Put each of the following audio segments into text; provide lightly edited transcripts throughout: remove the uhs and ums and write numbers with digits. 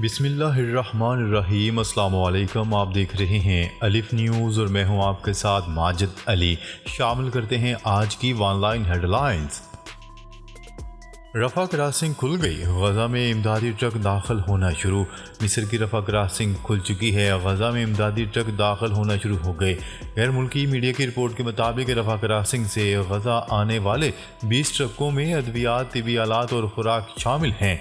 بسم اللہ الرحمن الرحیم۔ السلام علیکم، آپ دیکھ رہے ہیں الف نیوز اور میں ہوں آپ کے ساتھ ماجد علی۔ شامل کرتے ہیں آج کی one line headlines. Rafah crossing کھل گئی، غزہ میں امدادی ٹرک داخل ہونا شروع۔ مصر کی رفح کراسنگ کھل چکی ہے، غزہ میں امدادی ٹرک داخل ہونا شروع ہو گئے۔ غیر ملکی میڈیا کی رپورٹ کے مطابق رفح کراسنگ سے غزہ آنے والے 20 ٹرکوں میں ادویات، طبی آلات اور خوراک شامل ہیں۔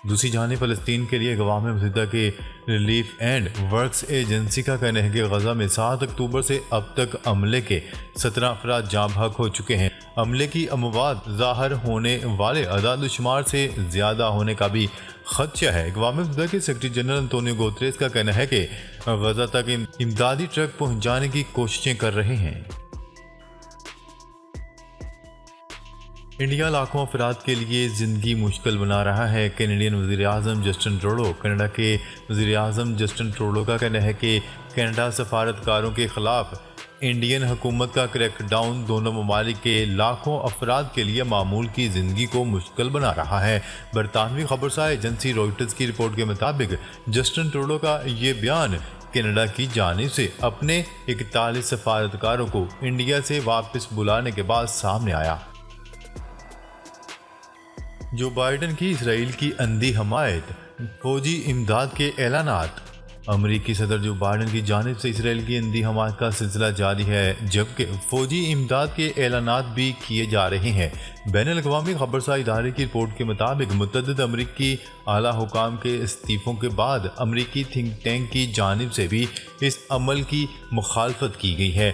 دوسری جانب فلسطین کے لیے اقوام متحدہ کے ریلیف اینڈ ورکس ایجنسی کا کہنا ہے کہ غزہ میں 7 اکتوبر سے اب تک عملے کے 17 افراد جاں بحق ہو چکے ہیں۔ عملے کی اموات ظاہر ہونے والے اعداد و شمار سے زیادہ ہونے کا بھی خدشہ ہے۔ اقوام متحدہ کے سیکرٹری جنرل انطونیو گوتریس کا کہنا ہے کہ غزہ تک امدادی ٹرک پہنچانے کی کوششیں کر رہے ہیں۔ انڈیا لاکھوں افراد کے لیے زندگی مشکل بنا رہا ہے، کینیڈین وزیر اعظم جسٹن ٹروڈو۔ کینیڈا کے وزیر اعظم جسٹن ٹروڈو کا کہنا ہے کہ کینیڈا سفارتکاروں کے خلاف انڈین حکومت کا کریک ڈاؤن دونوں ممالک کے لاکھوں افراد کے لیے معمول کی زندگی کو مشکل بنا رہا ہے۔ برطانوی خبرساز ایجنسی روئٹرز کی رپورٹ کے مطابق جسٹن ٹروڈو کا یہ بیان کینیڈا کی جانب سے اپنے 41 سفارتکاروں کو انڈیا سے واپس بلانے کے بعد سامنے آیا۔ جو بائیڈن کی اسرائیل کی اندھی حمایت، فوجی امداد کے اعلانات۔ امریکی صدر جو بائیڈن کی جانب سے اسرائیل کی اندھی حمایت کا سلسلہ جاری ہے، جبکہ فوجی امداد کے اعلانات بھی کیے جا رہے ہیں۔ بین الاقوامی خبرساز ادارے کی رپورٹ کے مطابق متعدد امریکی اعلیٰ حکام کے استعفوں کے بعد امریکی تھنک ٹینک کی جانب سے بھی اس عمل کی مخالفت کی گئی ہے۔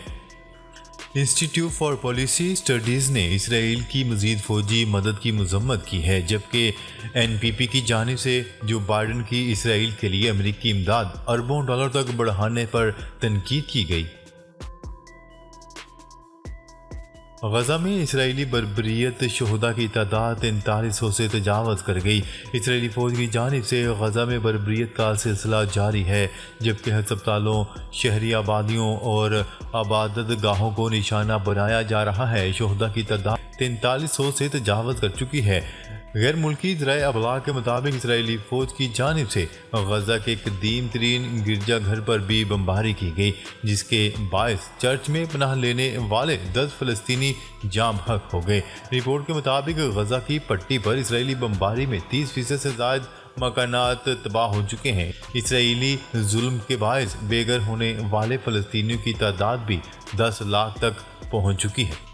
انسٹی ٹیوٹ فار پالیسی اسٹڈیز نے اسرائیل کی مزید فوجی مدد کی مذمت کی ہے، جبکہ این پی پی کی جانب سے جو بائیڈن کی اسرائیل کے لیے امریکی امداد اربوں ڈالر تک بڑھانے پر تنقید کی گئی۔ غزہ میں اسرائیلی بربریت شہداء کی تعداد 4300 سے تجاوز کر گئی۔ اسرائیلی فوج کی جانب سے غزہ میں بربریت کا سلسلہ جاری ہے، جبکہ ہسپتالوں، شہری آبادیوں اور عبادت گاہوں کو نشانہ بنایا جا رہا ہے۔ شہداء کی تعداد 4300 سے تجاوز کر چکی ہے۔ غیر ملکی ذرائع ابلاغ کے مطابق اسرائیلی فوج کی جانب سے غزہ کے قدیم ترین گرجا گھر پر بھی بمباری کی گئی، جس کے باعث چرچ میں پناہ لینے والے 10 فلسطینی جاں بحق ہو گئے۔ رپورٹ کے مطابق غزہ کی پٹی پر اسرائیلی بمباری میں 30% سے زائد مکانات تباہ ہو چکے ہیں۔ اسرائیلی ظلم کے باعث بے گھر ہونے والے فلسطینیوں کی تعداد بھی 10 لاکھ تک پہنچ چکی ہے۔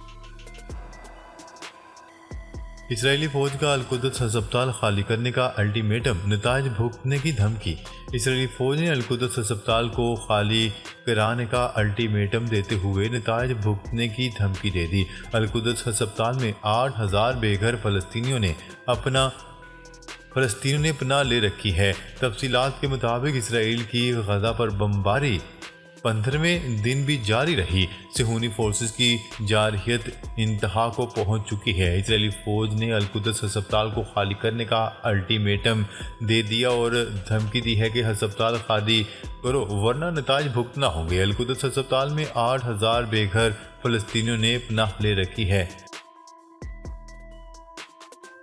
اسرائیلی فوج کا القدس ہسپتال خالی کرنے کا الٹیمیٹم، نتائج بھگتنے کی دھمکی۔ اسرائیلی فوج نے القدس ہسپتال کو خالی کرانے کا الٹیمیٹم دیتے ہوئے نتائج بھگتنے کی دھمکی دے دی۔ القدس ہسپتال میں 8000 بے گھر فلسطینیوں نے پناہ لے رکھی ہے۔ تفصیلات کے مطابق اسرائیل کی غزہ پر بمباری 15ویں دن بھی جاری رہی۔ صہیونی فورسز کی جارحیت انتہا کو پہنچ چکی ہے۔ اسرائیلی فوج نے القدس ہسپتال کو خالی کرنے کا الٹیمیٹم دے دیا اور دھمکی دی ہے کہ ہسپتال خالی کرو ورنہ نتائج بھگتنا ہوں گے۔ القدس ہسپتال میں 8000 بے گھر فلسطینیوں نے پناہ لے رکھی ہے۔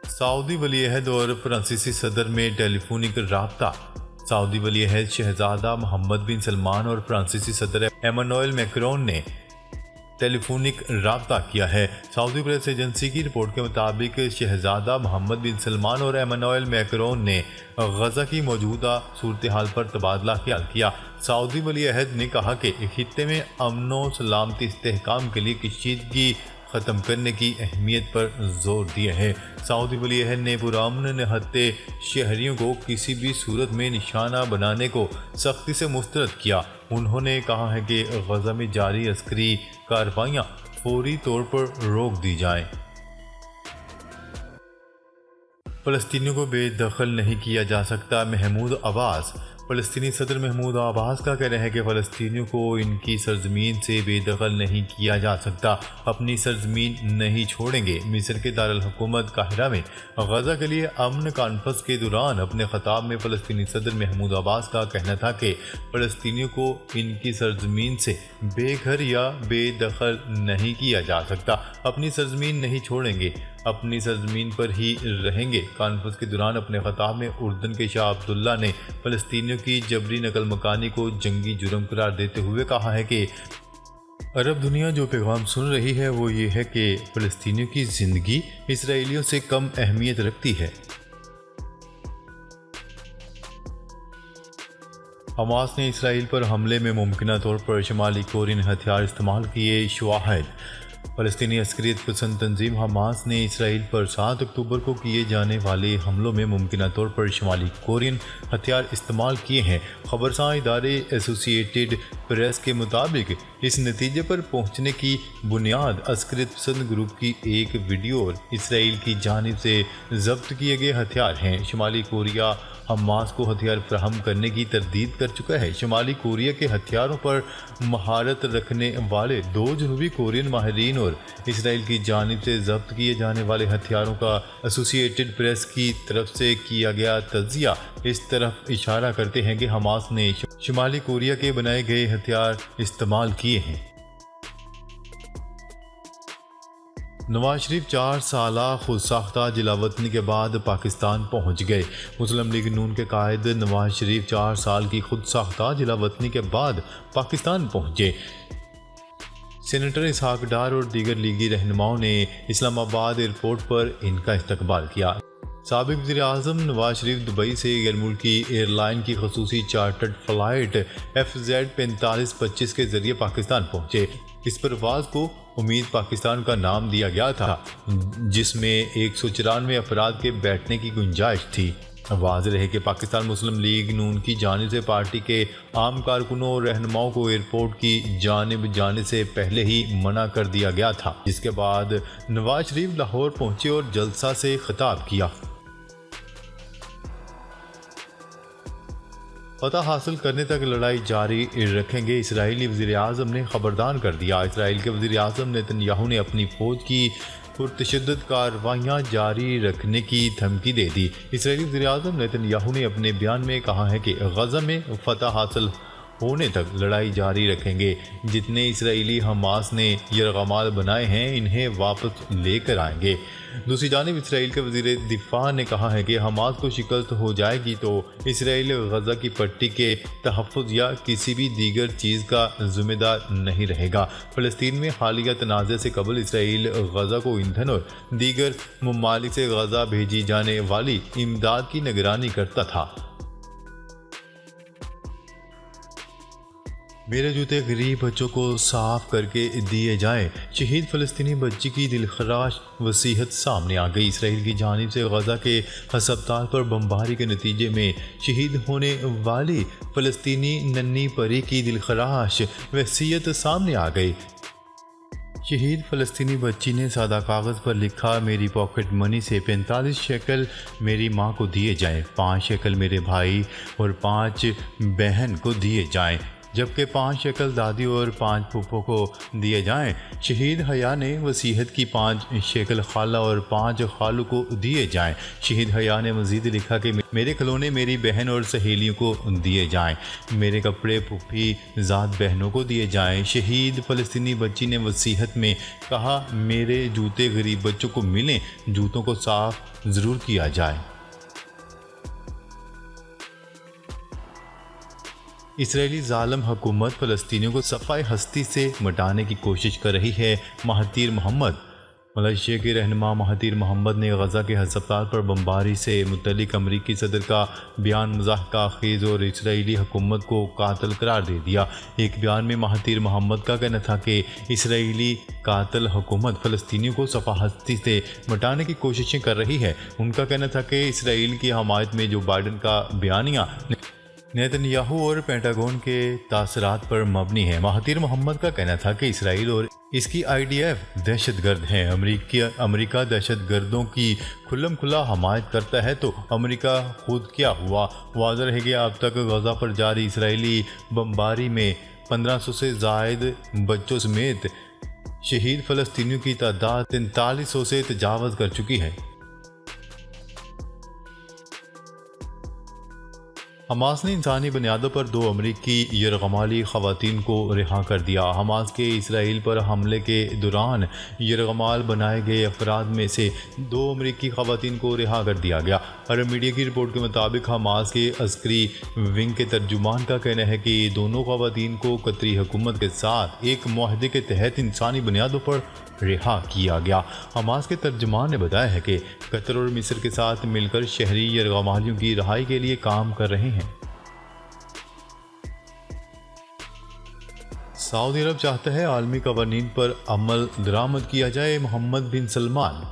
سعودی ولی عہد اور فرانسیسی صدر میں ٹیلی فونک رابطہ۔ سعودی ولی عہد شہزادہ محمد بن سلمان اور فرانسیسی صدر ایمانوئل میکرون نے ٹیلی فونک رابطہ کیا ہے۔ سعودی پریس ایجنسی کی رپورٹ کے مطابق شہزادہ محمد بن سلمان اور ایمانوئل میکرون نے غزہ کی موجودہ صورتحال پر تبادلہ خیال کیا۔ سعودی ولی عہد نے کہا کہ خطے میں امن و سلامتی استحکام کے لیے کشیدگی ختم کرنے کی اہمیت پر زور دیا ہے۔ سعودی ولی عہد نے پرامن نہتے شہریوں کو کسی بھی صورت میں نشانہ بنانے کو سختی سے مسترد کیا۔ انہوں نے کہا ہے کہ غزہ میں جاری عسکری کارروائیاں فوری طور پر روک دی جائیں۔ فلسطینیوں کو بے دخل نہیں کیا جا سکتا، محمود عباس۔ فلسطینی صدر محمود عباس کا کہنا ہے کہ فلسطینیوں کو ان کی سرزمین سے بے دخل نہیں کیا جا سکتا، اپنی سرزمین نہیں چھوڑیں گے۔ مصر کے دارالحکومت قاہرہ میں غزہ کے لیے امن کانفرنس کے دوران اپنے خطاب میں فلسطینی صدر محمود عباس کا کہنا تھا کہ فلسطینیوں کو ان کی سرزمین سے بے گھر یا بے دخل نہیں کیا جا سکتا، اپنی سرزمین نہیں چھوڑیں گے۔ اپنی سرزمین پر ہی رہیں گے۔ کانفرنس کے دوران اپنے خطاب میں اردن کے شاہ عبداللہ نے فلسطینیوں کی جبری نقل مکانی کو جنگی جرم قرار دیتے ہوئے کہا ہے کہ عرب دنیا جو پیغام سن رہی ہے وہ یہ ہے کہ فلسطینیوں کی زندگی اسرائیلیوں سے کم اہمیت رکھتی ہے۔ حماس نے اسرائیل پر حملے میں ممکنہ طور پر شمالی کورین ہتھیار استعمال کیے۔ شواہد: فلسطینی عسکریت پسند تنظیم حماس نے اسرائیل پر 7 اکتوبر کو کیے جانے والے حملوں میں ممکنہ طور پر شمالی کورین ہتھیار استعمال کیے ہیں۔ خبرساں ادارے ایسوسی ایٹڈ پریس کے مطابق اس نتیجے پر پہنچنے کی بنیاد عسکریت پسند گروپ کی ایک ویڈیو اور اسرائیل کی جانب سے ضبط کیے گئے ہتھیار ہیں۔ شمالی کوریا حماس کو ہتھیار فراہم کرنے کی تردید کر چکا ہے۔ شمالی کوریا کے ہتھیاروں پر مہارت رکھنے والے 2 جنوبی کورین ماہرین اور اسرائیل کی جانب سے ضبط کیے جانے والے ہتھیاروں کا ایسوسی ایٹڈ پریس کی طرف سے کیا گیا تجزیہ اس طرف اشارہ کرتے ہیں کہ حماس نے شمالی کوریا کے بنائے گئے ہتھیار استعمال کیے ہیں۔ نواز شریف 4 سالہ خود ساختہ جلا وطنی کے بعد پاکستان پہنچ گئے۔ مسلم لیگ نون کے قائد نواز شریف 4 سال کی خود ساختہ جلا وطنی کے بعد پاکستان پہنچے۔ سینیٹر اسحاق ڈار اور دیگر لیگی رہنماؤں نے اسلام آباد ایئرپورٹ پر ان کا استقبال کیا۔ سابق وزیر اعظم نواز شریف دبئی سے غیر ملکی ایئر لائن کی خصوصی چارٹرڈ فلائٹ FZ4525 کے ذریعے پاکستان پہنچے۔ اس پرواز کو امید پاکستان کا نام دیا گیا تھا، جس میں 194 افراد کے بیٹھنے کی گنجائش تھی۔ واضح ہے کہ پاکستان مسلم لیگ نون کی جانب سے پارٹی کے عام کارکنوں اور رہنماؤں کو ایئرپورٹ کی جانب جانے سے پہلے ہی منع کر دیا گیا تھا، جس کے بعد نواز شریف لاہور پہنچے اور جلسہ سے خطاب کیا۔ فتح حاصل کرنے تک لڑائی جاری رکھیں گے، اسرائیلی وزیر اعظم نے خبردار کر دیا۔ اسرائیل کے وزیر اعظم نیتن یاہو نے اپنی فوج کی پرتشدد کارروائیاں جاری رکھنے کی دھمکی دے دی۔ اسرائیلی وزیر اعظم نیتن یاہو نے اپنے بیان میں کہا ہے کہ غزہ میں فتح حاصل ہونے تک لڑائی جاری رکھیں گے۔ جتنے اسرائیلی حماس نے یرغمال بنائے ہیں انہیں واپس لے کر آئیں گے۔ دوسری جانب اسرائیل کے وزیر دفاع نے کہا ہے کہ حماس کو شکست ہو جائے گی تو اسرائیل غزہ کی پٹی کے تحفظ یا کسی بھی دیگر چیز کا ذمہ دار نہیں رہے گا۔ فلسطین میں حالیہ تنازع سے قبل اسرائیل غزہ کو ایندھن اور دیگر ممالک سے غزہ بھیجی جانے والی امداد کی نگرانی کرتا تھا۔ میرے جوتے غریب بچوں کو صاف کر کے دیے جائیں، شہید فلسطینی بچی کی دلخراش وصیت سامنے آ گئی۔ اسرائیل کی جانب سے غزہ کے ہسپتال پر بمباری کے نتیجے میں شہید ہونے والی فلسطینی ننھی پری کی دلخراش وصیت سامنے آ گئی۔ شہید فلسطینی بچی نے سادہ کاغذ پر لکھا، میری پاکٹ منی سے 45 شیکل میری ماں کو دیے جائیں، 5 شیکل میرے بھائی اور 5 بہن کو دیے جائیں، جبکہ 5 شیکل دادی اور 5 پھوپھوں کو دیے جائیں۔ شہید حیا نے وصیت کی 5 شیکل خالہ اور 5 خالو کو دیے جائیں۔ شہید حیا نے مزید لکھا کہ میرے کھلونے میری بہن اور سہیلیوں کو دیے جائیں، میرے کپڑے پھوپھی ذات بہنوں کو دیے جائیں۔ شہید فلسطینی بچی نے وصیت میں کہا، میرے جوتے غریب بچوں کو ملیں، جوتوں کو صاف ضرور کیا جائے۔ اسرائیلی ظالم حکومت فلسطینیوں کو صفحۂ ہستی سے مٹانے کی کوشش کر رہی ہے۔ مہاتیر محمد ملائیشیا کے رہنما مہاتیر محمد نے غزہ کے ہسپتال پر بمباری سے متعلق امریکی صدر کا بیان مضحکہ خیز اور اسرائیلی حکومت کو قاتل قرار دے دیا۔ ایک بیان میں مہاتیر محمد کا کہنا تھا کہ اسرائیلی قاتل حکومت فلسطینیوں کو صفحۂ ہستی سے مٹانے کی کوششیں کر رہی ہے۔ ان کا کہنا تھا کہ اسرائیل کی حمایت میں جو بائیڈن کا بیانیہ نیتن یاہو اور پینٹاگون کے تاثرات پر مبنی ہے۔ مہاتیر محمد کا کہنا تھا کہ اسرائیل اور اس کی IDF دہشت گرد ہیں۔ امریکہ دہشت گردوں کی کھلم کھلا حمایت کرتا ہے تو امریکہ خود کیا ہوا؟ واضح رہے گا اب تک غزہ پر جاری اسرائیلی بمباری میں 1500 سے زائد بچوں سمیت شہید فلسطینیوں کی تعداد 4300 سے تجاوز کر چکی ہے۔ حماس نے انسانی بنیادوں پر 2 امریکی یرغمالی خواتین کو رہا کر دیا۔ حماس کے اسرائیل پر حملے کے دوران یرغمال بنائے گئے افراد میں سے 2 امریکی خواتین کو رہا کر دیا گیا۔ عرب میڈیا کی رپورٹ کے مطابق حماس کے عسکری ونگ کے ترجمان کا کہنا ہے کہ دونوں خواتین کو قطری حکومت کے ساتھ ایک معاہدے کے تحت انسانی بنیادوں پر رہا کیا گیا۔ حماس کے ترجمان نے بتایا ہے کہ قطر اور مصر کے ساتھ مل کر شہری یرغمالیوں کی رہائی کے لیے کام کر رہے ہیں۔ سعودی عرب چاہتا ہے عالمی قوانین پر عمل درآمد کیا جائے۔ محمد بن سلمان۔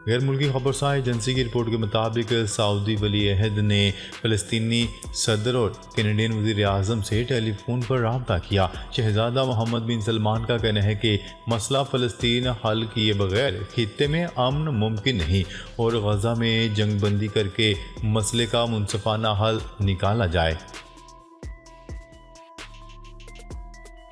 غیر ملکی خبرساں ایجنسی کی رپورٹ کے مطابق سعودی ولی عہد نے فلسطینی صدر اور کینیڈین وزیر اعظم سے ٹیلی فون پر رابطہ کیا۔ شہزادہ محمد بن سلمان کا کہنا ہے کہ مسئلہ فلسطین حل کیے بغیر خطے میں امن ممکن نہیں اور غزہ میں جنگ بندی کر کے مسئلے کا منصفانہ حل نکالا جائے۔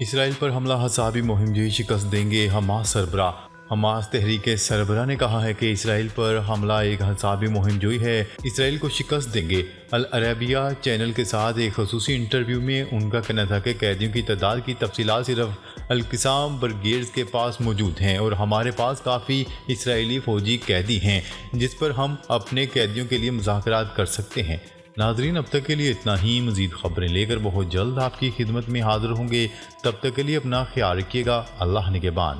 اسرائیل پر حملہ حسابی مہم جوئی شکست دیں گے حماس سربراہ۔ حماس تحریک سربراہ نے کہا ہے کہ اسرائیل پر حملہ ایک حسابی مہم جوئی ہے، اسرائیل کو شکست دیں گے۔ العربیہ چینل کے ساتھ ایک خصوصی انٹرویو میں ان کا کہنا تھا کہ قیدیوں کی تعداد کی تفصیلات صرف القسام برگیڈز کے پاس موجود ہیں اور ہمارے پاس کافی اسرائیلی فوجی قیدی ہیں جس پر ہم اپنے قیدیوں کے لیے مذاکرات کر سکتے ہیں۔ ناظرین، اب تک کے لیے اتنا ہی۔ مزید خبریں لے کر بہت جلد آپ کی خدمت میں حاضر ہوں گے، تب تک کے لیے اپنا خیال رکھیے گا۔ اللہ نگہبان۔